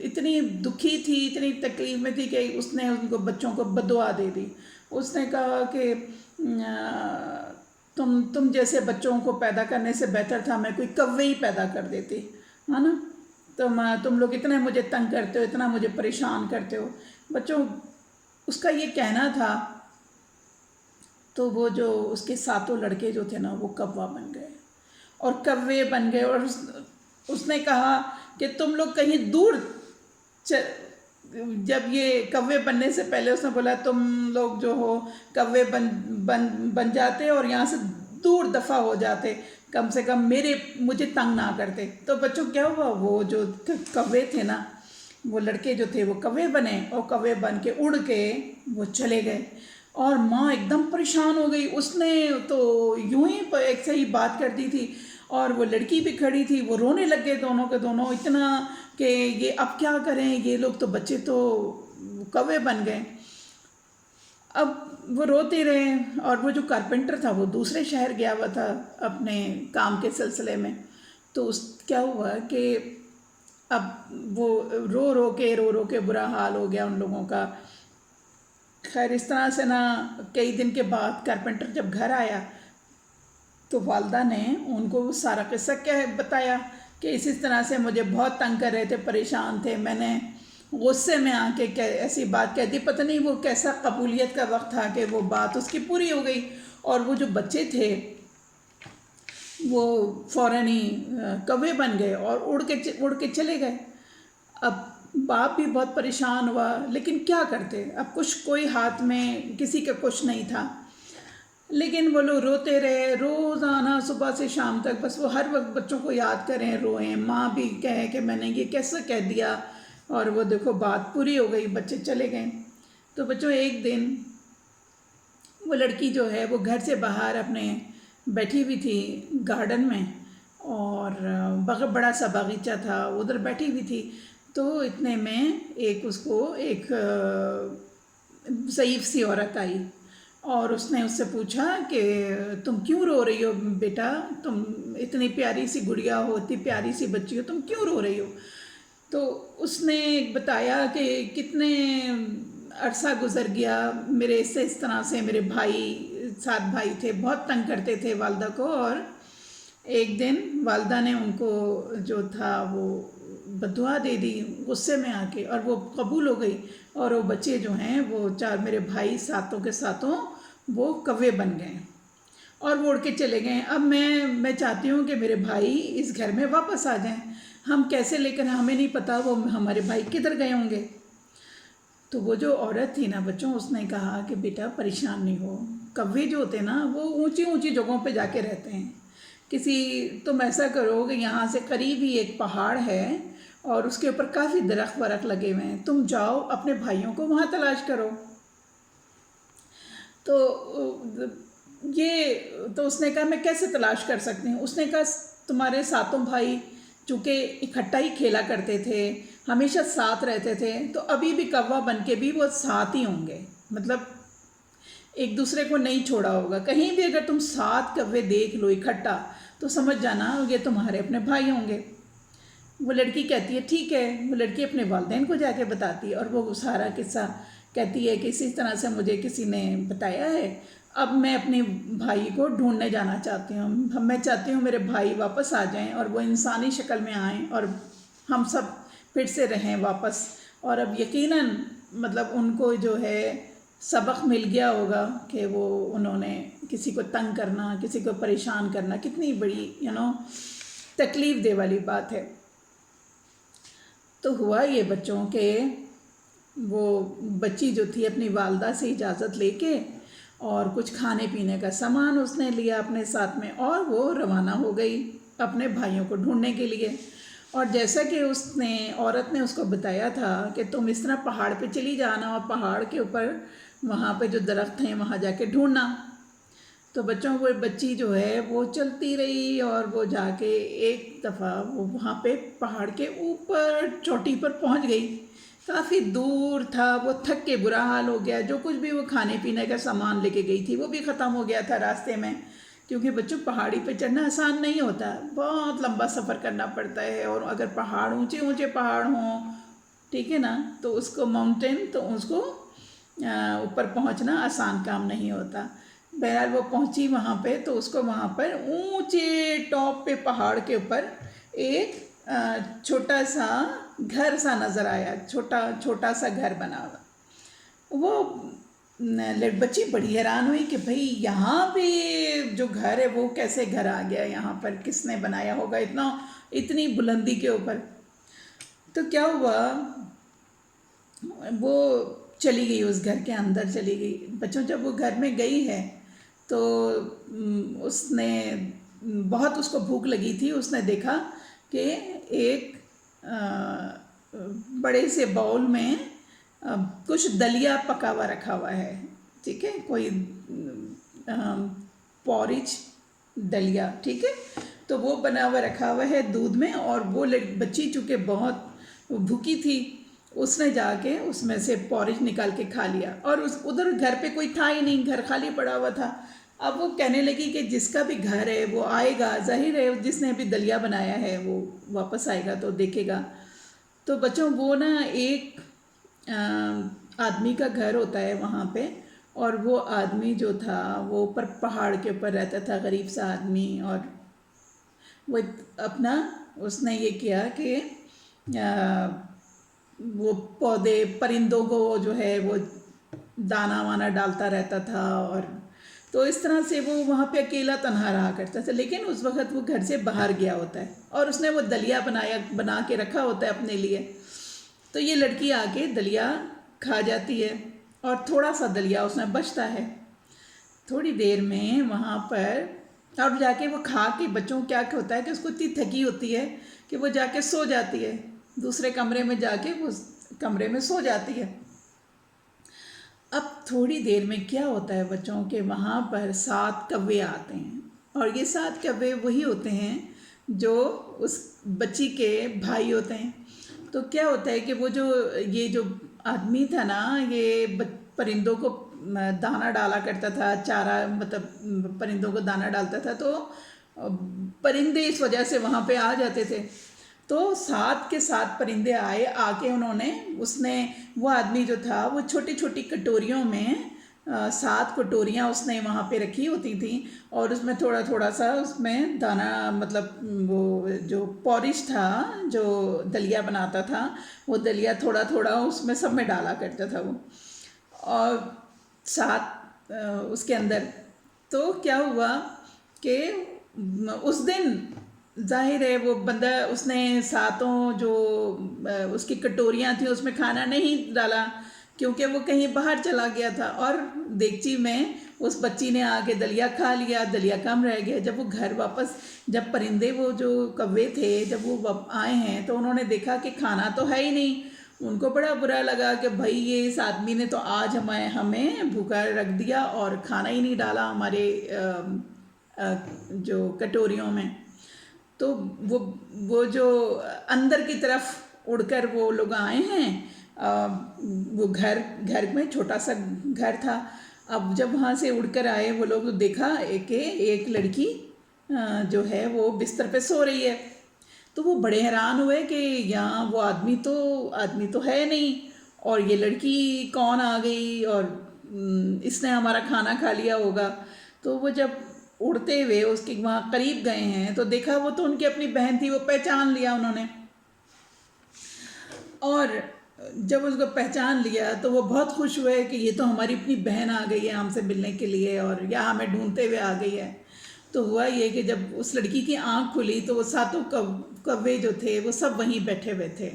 اتنی دکھی تھی، اتنی تکلیف میں تھی کہ اس نے ان کو بچوں کو بددعا دے دی۔ اس نے کہا کہ تم جیسے بچوں کو پیدا کرنے سے بہتر تھا میں کوئی کوے ہی پیدا کر دیتی، ہے نا۔ تم لوگ اتنے مجھے تنگ کرتے ہو، اتنا مجھے پریشان کرتے ہو۔ بچوں، اس کا یہ کہنا تھا، تو وہ جو اس کے ساتوں لڑکے جو تھے نا وہ کوا بن گئے اور کوے بن گئے، اور اس نے کہا کہ تم لوگ کہیں دور، جب یہ کوے بننے سے پہلے اس نے بولا تم لوگ جو ہو کوے بن جاتے اور یہاں سے دور دفع ہو جاتے، کم سے کم مجھے تنگ نہ کرتے۔ تو بچوں کیا ہوا، وہ جو کوے تھے نا، وہ لڑکے جو تھے وہ کوے بنے، اور کوے بن کے اڑ کے وہ چلے گئے، اور ماں ایک دم پریشان ہو گئی۔ اس نے تو یوں ہی ایک صحیح بات کر دی تھی، اور وہ لڑکی بھی کھڑی تھی، وہ رونے لگ گئے دونوں کے دونوں، اتنا کہ یہ اب کیا کریں، یہ لوگ تو بچے تو کوے بن گئے۔ اب وہ روتے رہے، اور وہ جو کارپینٹر تھا وہ دوسرے شہر گیا ہوا تھا اپنے کام کے سلسلے میں۔ تو کیا ہوا کہ اب وہ رو رو کے برا حال ہو گیا ان لوگوں کا۔ خیر اس طرح سے نا کئی دن کے بعد کارپینٹر جب گھر آیا تو والدہ نے ان کو سارا قصہ بتایا کہ اس طرح سے مجھے بہت تنگ کر رہے تھے، پریشان تھے، میں نے غصے میں آ کے ایسی بات کہہ دی۔ پتہ نہیں وہ کیسا قبولیت کا وقت تھا کہ وہ بات اس کی پوری ہو گئی، اور وہ جو بچے تھے وہ فوراً ہی کوے بن گئے اور اڑ کے چلے گئے۔ اب باپ بھی بہت پریشان ہوا، لیکن کیا کرتے، اب کوئی ہاتھ میں کسی کا کچھ نہیں تھا۔ لیکن وہ لوگ روتے رہے روزانہ صبح سے شام تک، بس وہ ہر وقت بچوں کو یاد کریں، روئیں، ماں بھی کہے کہ میں نے یہ کیسے کہہ دیا، اور وہ دیکھو بات پوری ہو گئی، بچے چلے گئے۔ تو بچوں ایک دن وہ لڑکی جو ہے وہ گھر سے باہر اپنے بیٹھی ہوئی تھی گارڈن میں، اور بڑا سا باغیچہ تھا، ادھر بیٹھی ہوئی تھی۔ تو اتنے میں اس کو ایک ضعیف سی عورت آئی، اور اس نے اس سے پوچھا کہ تم کیوں رو رہی ہو بیٹا، تم اتنی پیاری سی گڑیا ہو، اتنی پیاری سی بچی ہو، تم کیوں رو رہی ہو؟ تو اس نے بتایا کہ کتنے عرصہ گزر گیا میرے اس طرح سے، میرے 7 بھائی تھے، بہت تنگ کرتے تھے والدہ کو، اور ایک دن والدہ نے ان کو جو تھا وہ بددعا دے دی غصے میں آ کے، اور وہ قبول ہو گئی، اور وہ بچے جو ہیں وہ 4 میرے بھائی 7 کے 7 وہ کوے بن گئے اور وہ اڑ کے چلے گئے۔ اب میں چاہتی ہوں کہ میرے بھائی اس گھر میں واپس آ جائیں، ہم کیسے، لیکن ہمیں نہیں پتہ وہ ہمارے بھائی کدھر گئے ہوں گے۔ تو وہ جو عورت تھی نا بچوں، اس نے کہا کہ بیٹا پریشان نہیں ہو، کوے جو ہوتے نا وہ اونچی اونچی جگہوں پہ جا کے رہتے ہیں۔ تم ایسا کرو کہ یہاں سے قریب ہی ایک پہاڑ ہے، اور اس کے اوپر کافی درخت لگے ہوئے ہیں، تم جاؤ اپنے بھائیوں کو وہاں تلاش کرو۔ تو اس نے کہا میں کیسے تلاش کر سکتی ہوں؟ اس نے کہا تمہارے 7 بھائی چونکہ اکٹھا ہی کھیلا کرتے تھے، ہمیشہ ساتھ رہتے تھے، تو ابھی بھی کوا بن کے بھی وہ ساتھ ہی ہوں گے، مطلب ایک دوسرے کو نہیں چھوڑا ہوگا۔ کہیں بھی اگر تم 7 کوے دیکھ لو اکٹھا تو سمجھ جانا یہ تمہارے اپنے بھائی ہوں گے۔ وہ لڑکی کہتی ہے ٹھیک ہے، وہ لڑکی اپنے والدین کو جا کے بتاتی ہے، اور وہ سارا قصہ کہتی ہے کہ اسی طرح سے مجھے کسی نے بتایا ہے، اب میں اپنے بھائی کو ڈھونڈنے جانا چاہتی ہوں، میں چاہتی ہوں میرے بھائی واپس آ جائیں اور وہ انسانی شکل میں آئیں اور ہم سب پھر سے رہیں واپس۔ اور اب یقیناً مطلب ان کو جو ہے سبق مل گیا ہوگا کہ انہوں نے کسی کو تنگ کرنا، کسی کو پریشان کرنا کتنی بڑی تکلیف دہ والی بات ہے۔ تو ہوا یہ بچوں کہ وہ بچی جو تھی اپنی والدہ سے اجازت لے کے، اور کچھ کھانے پینے کا سامان اس نے لیا اپنے ساتھ میں، اور وہ روانہ ہو گئی اپنے بھائیوں کو ڈھونڈنے کے لیے۔ اور جیسا کہ عورت نے اس کو بتایا تھا کہ تم اس طرح پہاڑ پہ چلی جانا، اور پہاڑ کے اوپر وہاں پہ جو درخت ہیں وہاں جا کے ڈھونڈنا۔ تو بچوں وہ بچی جو ہے وہ چلتی رہی، اور وہ جا کے ایک دفعہ وہ وہاں پہ پہاڑ کے اوپر چوٹی پر پہنچ گئی۔ کافی دور تھا، وہ تھک کے برا حال ہو گیا، جو کچھ بھی وہ کھانے پینے کا سامان لے کے گئی تھی وہ بھی ختم ہو گیا تھا راستے میں، کیونکہ بچوں پہاڑی پہ چڑھنا آسان نہیں ہوتا، بہت لمبا سفر کرنا پڑتا ہے، اور اگر پہاڑ اونچے اونچے پہاڑ ہوں، ٹھیک ہے نا، تو اس کو ماؤنٹین، تو اس کو اوپر پہنچنا آسان کام نہیں ہوتا۔ بہرحال وہ پہنچی وہاں پہ، تو اس کو وہاں پر اونچے ٹاپ پہ پہاڑ کے اوپر ایک چھوٹا سا گھر سا نظر آیا، چھوٹا سا گھر بنا ہوا۔ وہ بچی بڑی حیران ہوئی کہ بھئی یہاں پہ جو گھر ہے وہ کیسے گھر آ گیا یہاں پر، کس نے بنایا ہوگا اتنی بلندی کے اوپر۔ تو کیا ہوا، وہ چلی گئی اس گھر کے اندر چلی گئی۔ بچوں جب وہ گھر میں گئی ہے تو اس نے بہت، اس کو بھوک لگی تھی، اس نے دیکھا کہ ایک بڑے سے باؤل میں کچھ دلیا پکا ہوا رکھا ہوا ہے، ٹھیک ہے، کوئی پورج دلیا، ٹھیک ہے، تو وہ بنا ہوا رکھا ہوا ہے دودھ میں، اور وہ بچی چونکہ بہت بھوکی تھی، اس نے جا کے اس میں سے پورج نکال کے کھا لیا، اور ادھر گھر پہ کوئی تھا ہی نہیں، گھر خالی پڑا ہوا تھا۔ اب وہ کہنے لگی کہ جس کا بھی گھر ہے وہ آئے گا، ظاہر ہے جس نے بھی دلیا بنایا ہے وہ واپس آئے گا تو دیکھے گا۔ تو بچوں وہ نا ایک آدمی کا گھر ہوتا ہے وہاں پہ، اور وہ آدمی جو تھا وہ اوپر پہاڑ کے اوپر رہتا تھا، غریب سا آدمی، اور وہ اپنا اس نے یہ کیا کہ وہ پودے پرندوں کو جو ہے وہ دانہ وانا ڈالتا رہتا تھا، اور تو اس طرح سے وہ وہاں پہ اکیلا تنہا رہا کرتا تھا۔ لیکن اس وقت وہ گھر سے باہر گیا ہوتا ہے، اور اس نے وہ دلیا بنا کے رکھا ہوتا ہے اپنے لیے۔ تو یہ لڑکی آ کے دلیا کھا جاتی ہے، اور تھوڑا سا دلیا اس میں بچتا ہے۔ تھوڑی دیر میں وہاں پر، اور جا کے وہ کھا کے، بچوں کیا ہوتا ہے کہ اس کو اتنی تھکی ہوتی ہے کہ وہ جا کے سو جاتی ہے، دوسرے کمرے میں جا کے وہ کمرے میں سو جاتی ہے۔ اب تھوڑی دیر میں کیا ہوتا ہے بچوں کے وہاں پر 7 کوے آتے ہیں، اور یہ 7 کوے وہی ہوتے ہیں جو اس بچی کے بھائی ہوتے ہیں۔ تو کیا ہوتا ہے کہ وہ یہ جو آدمی تھا نا، یہ پرندوں کو دانہ ڈالا کرتا تھا، چارہ، مطلب پرندوں کو دانہ ڈالتا تھا، تو پرندے اس وجہ سے وہاں پہ آ جاتے تھے۔ تو 7 کے 7 پرندے آئے، آ کے وہ آدمی جو تھا وہ چھوٹی چھوٹی کٹوریوں میں 7 کٹوریاں اس نے وہاں پہ رکھی ہوتی تھیں، اور اس میں تھوڑا تھوڑا سا اس میں دانہ، مطلب وہ جو پورج تھا، جو دلیا بناتا تھا، وہ دلیا تھوڑا تھوڑا اس میں سب میں ڈالا کرتا تھا وہ، اور 7 اس کے اندر۔ تو کیا ہوا کہ اس دن ظاہر ہے وہ بندہ، اس نے 7 جو اس کی کٹوریاں تھیں اس میں کھانا نہیں ڈالا، کیونکہ وہ کہیں باہر چلا گیا تھا، اور دیگچی میں اس بچی نے آ کے دلیا کھا لیا، دلیا کم رہ گیا۔ جب وہ گھر واپس، جب پرندے وہ جو کوے تھے جب وہ آئے ہیں، تو انہوں نے دیکھا کہ کھانا تو ہے ہی نہیں۔ ان کو بڑا برا لگا کہ بھائی یہ اس آدمی نے تو آج ہمیں بھوکا رکھ دیا، اور کھانا ہی نہیں ڈالا ہمارے جو کٹوریوں میں۔ تو وہ جو اندر کی طرف اڑ کر وہ لوگ آئے ہیں، وہ گھر میں چھوٹا سا گھر تھا۔ اب جب وہاں سے اڑ کر آئے وہ لوگ، دیکھا کہ ایک لڑکی جو ہے وہ بستر پہ سو رہی ہے۔ تو وہ بڑے حیران ہوئے کہ یہاں وہ آدمی تو ہے نہیں، اور یہ لڑکی کون آ گئی، اور اس نے ہمارا کھانا کھا لیا ہوگا۔ تو وہ جب اڑتے ہوئے اس کے وہاں قریب گئے ہیں تو دیکھا وہ تو ان کی اپنی بہن تھی، وہ پہچان لیا انہوں نے، اور جب اس کو پہچان لیا تو وہ بہت خوش ہوئے کہ یہ تو ہماری اپنی بہن آ گئی ہے ہم سے ملنے کے لیے، اور یا ہمیں ڈھونڈتے ہوئے آ گئی ہے۔ تو ہوا یہ کہ جب اس لڑکی کی آنکھ کھلی تو وہ 7 کوے جو تھے وہ سب وہیں بیٹھے ہوئے تھے۔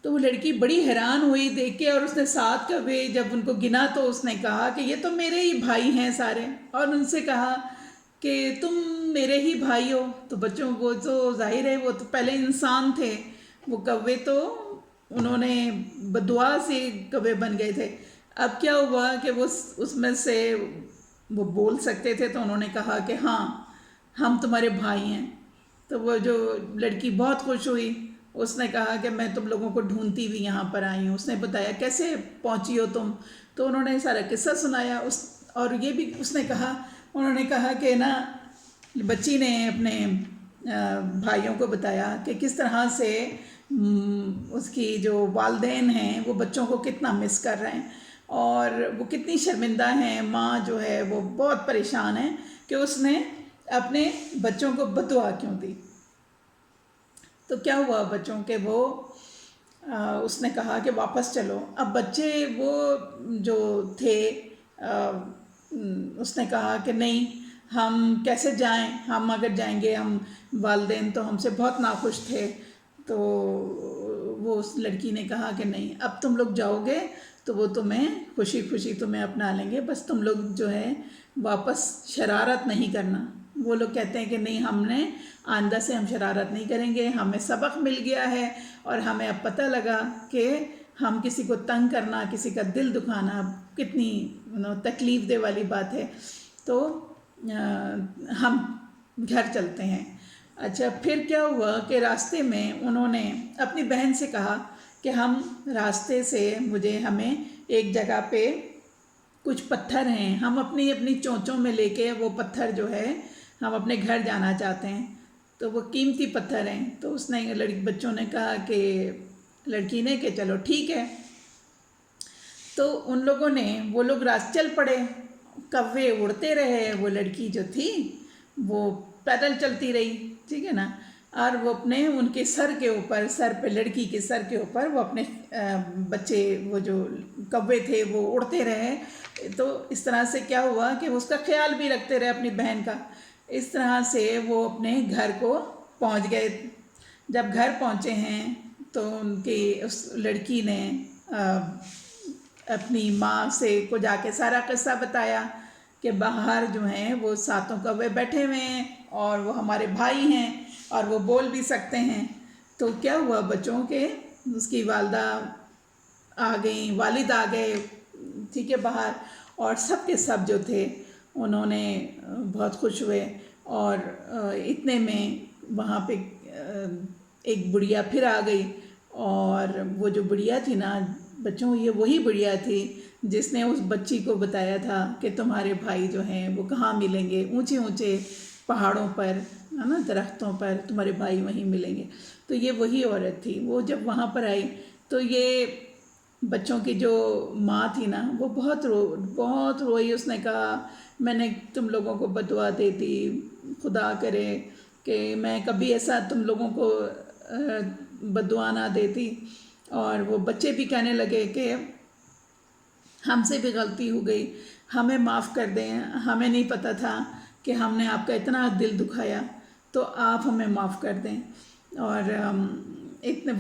تو وہ لڑکی بڑی حیران ہوئی دیکھ کے، اور اس نے 7 کوے جب ان کو گنا تو اس نے کہا کہ یہ تو میرے ہی بھائی ہیں سارے، اور ان سے کہا کہ تم میرے ہی بھائی ہو۔ تو بچوں وہ تو ظاہر ہے وہ تو پہلے انسان تھے، وہ کوے تو انہوں نے بدعا سے کوے بن گئے تھے۔ اب کیا ہوا کہ وہ اس میں سے وہ بول سکتے تھے، تو انہوں نے کہا کہ ہاں ہم تمہارے بھائی ہیں۔ تو وہ جو لڑکی بہت خوش ہوئی، اس نے کہا کہ میں تم لوگوں کو ڈھونڈتی ہوئی یہاں پر آئی ہوں۔ اس نے بتایا کیسے پہنچی ہو تم، تو انہوں نے سارا قصہ سنایا، اور یہ بھی اس نے کہا انہوں نے کہا کہ نا بچی نے اپنے بھائیوں کو بتایا کہ کس طرح سے اس کی جو والدین ہیں وہ بچوں کو کتنا مس کر رہے ہیں اور وہ کتنی شرمندہ ہیں. ماں جو ہے وہ بہت پریشان ہے کہ اس نے اپنے بچوں کو بد دعا کیوں دی. تو کیا ہوا بچوں کے وہ اس نے کہا کہ واپس چلو. اب بچے وہ جو تھے اس نے کہا کہ نہیں ہم کیسے جائیں, ہم اگر جائیں گے ہم والدین تو ہم سے بہت ناخوش تھے. تو وہ اس لڑکی نے کہا کہ نہیں اب تم لوگ جاؤ گے تو وہ تمہیں خوشی خوشی تمہیں اپنا لیں گے, بس تم لوگ جو ہے واپس شرارت نہیں کرنا. وہ لوگ کہتے ہیں کہ نہیں ہم نے آئندہ سے ہم شرارت نہیں کریں گے, ہمیں سبق مل گیا ہے اور ہمیں اب پتہ لگا کہ ہم کسی کو تنگ کرنا, کسی کا دل دکھانا کتنی تکلیف دہ والی بات ہے. تو ہم گھر چلتے ہیں. اچھا پھر کیا ہوا کہ راستے میں انہوں نے اپنی بہن سے کہا کہ ہم راستے سے ہمیں ایک جگہ پہ کچھ پتھر ہیں, ہم اپنی چونچوں میں لے کے وہ پتھر جو ہے ہم اپنے گھر جانا چاہتے ہیں. تو وہ قیمتی پتھر ہیں. تو اس نے بچوں نے کہا کہ لڑکی نے کہ چلو ٹھیک ہے. تو ان لوگوں نے وہ لوگ چل پڑے, کوے اڑتے رہے, وہ لڑکی جو تھی وہ پیدل چلتی رہی, ٹھیک ہے نا, اور وہ اپنے ان کے سر پہ لڑکی کے سر کے اوپر وہ اپنے بچے وہ جو کوے تھے وہ اڑتے رہے. تو اس طرح سے کیا ہوا کہ اس کا خیال بھی رکھتے رہے اپنی بہن کا. اس طرح سے وہ اپنے گھر کو پہنچ گئے. جب گھر پہنچے ہیں تو ان کی اس لڑکی نے اپنی ماں کو جا کے سارا قصہ بتایا کہ باہر جو ہیں وہ 7 کوے بیٹھے ہوئے ہیں اور وہ ہمارے بھائی ہیں اور وہ بول بھی سکتے ہیں. تو کیا ہوا بچوں کے اس کی والدہ آ گئیں, والد آ گئے, ٹھیک ہے, باہر, اور سب کے سب جو تھے انہوں نے بہت خوش ہوئے. اور اتنے میں وہاں پہ ایک بڑھیا پھر آ گئی, اور وہ جو بڑھیا تھی نا بچوں, یہ وہی بڑھیا تھی جس نے اس بچی کو بتایا تھا کہ تمہارے بھائی جو ہیں وہ کہاں ملیں گے, اونچے اونچے پہاڑوں پر, ہے نا, درختوں پر, تمہارے بھائی وہیں ملیں گے. تو یہ وہی عورت تھی. وہ جب وہاں پر آئی تو یہ بچوں کی جو ماں تھی نا وہ بہت روئی. اس نے کہا میں نے تم لوگوں کو بد دعا دے دی, خدا کرے کہ میں کبھی ایسا تم لوگوں کو بد دعا نہ دیتی. اور وہ بچے بھی کہنے لگے کہ ہم سے بھی غلطی ہو گئی, ہمیں معاف کر دیں, ہمیں نہیں پتہ تھا کہ ہم نے آپ کا اتنا دل دکھایا, تو آپ ہمیں معاف کر دیں. اور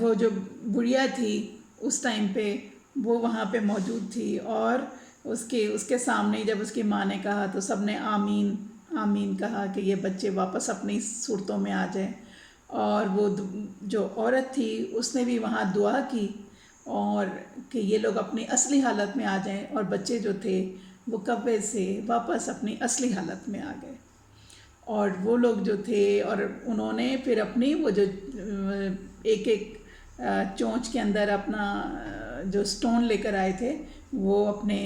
وہ جو بڑھیا تھی اس ٹائم پہ وہ وہاں پہ موجود تھی, اور اس کے سامنے جب اس کی ماں نے کہا تو سب نے آمین آمین کہا کہ یہ بچے واپس اپنی صورتوں میں آ جائیں. اور وہ جو عورت تھی اس نے بھی وہاں دعا کی اور کہ یہ لوگ اپنی اصلی حالت میں آ جائیں, اور بچے جو تھے وہ کوے سے واپس اپنی اصلی حالت میں آ گئے. اور وہ لوگ جو تھے اور انہوں نے پھر اپنی وہ جو ایک چونچ کے اندر اپنا جو سٹون لے کر آئے تھے وہ اپنے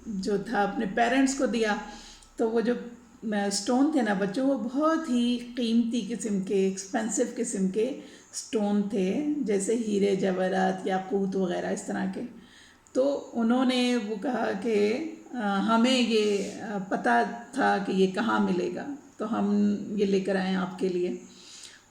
جو تھا اپنے پیرنٹس کو دیا. تو وہ جو سٹون تھے نا بچوں, وہ بہت ہی قیمتی قسم کے, ایکسپینسو قسم کے سٹون تھے, جیسے ہیرے جواہرات یاقوت وغیرہ اس طرح کے. تو انہوں نے وہ کہا کہ ہمیں یہ پتہ تھا کہ یہ کہاں ملے گا, تو ہم یہ لے کر آئیں آپ کے لیے,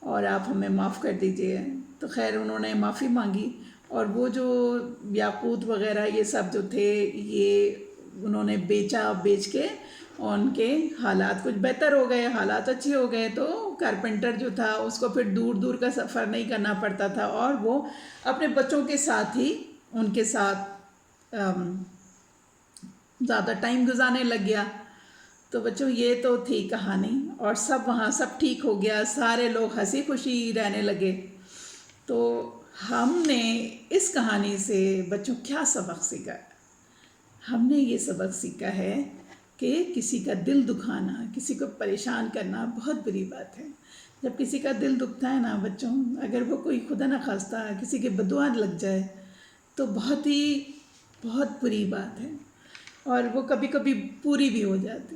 اور آپ ہمیں معاف کر دیجئے. تو خیر انہوں نے معافی مانگی, اور وہ جو یاقوت وغیرہ یہ سب جو تھے یہ انہوں نے بیچ کے ان کے حالات کچھ بہتر ہو گئے, حالات اچھے ہو گئے. تو کارپینٹر جو تھا اس کو پھر دور دور کا سفر نہیں کرنا پڑتا تھا, اور وہ اپنے بچوں کے ساتھ ہی ان کے ساتھ زیادہ ٹائم گزارنے لگ گیا. تو بچوں یہ تو تھی کہانی, اور سب وہاں سب ٹھیک ہو گیا, سارے لوگ ہنسی خوشی رہنے لگے. تو ہم نے اس کہانی سے بچوں کیا سبق سیکھا؟ ہم نے یہ سبق سیکھا ہے کہ کسی کا دل دکھانا, کسی کو پریشان کرنا بہت بری بات ہے. جب کسی کا دل دکھتا ہے نا بچوں, اگر وہ کوئی خدا نخواستہ کسی کے بد دعا لگ جائے تو بہت بری بات ہے, اور وہ کبھی کبھی پوری بھی ہو جاتی.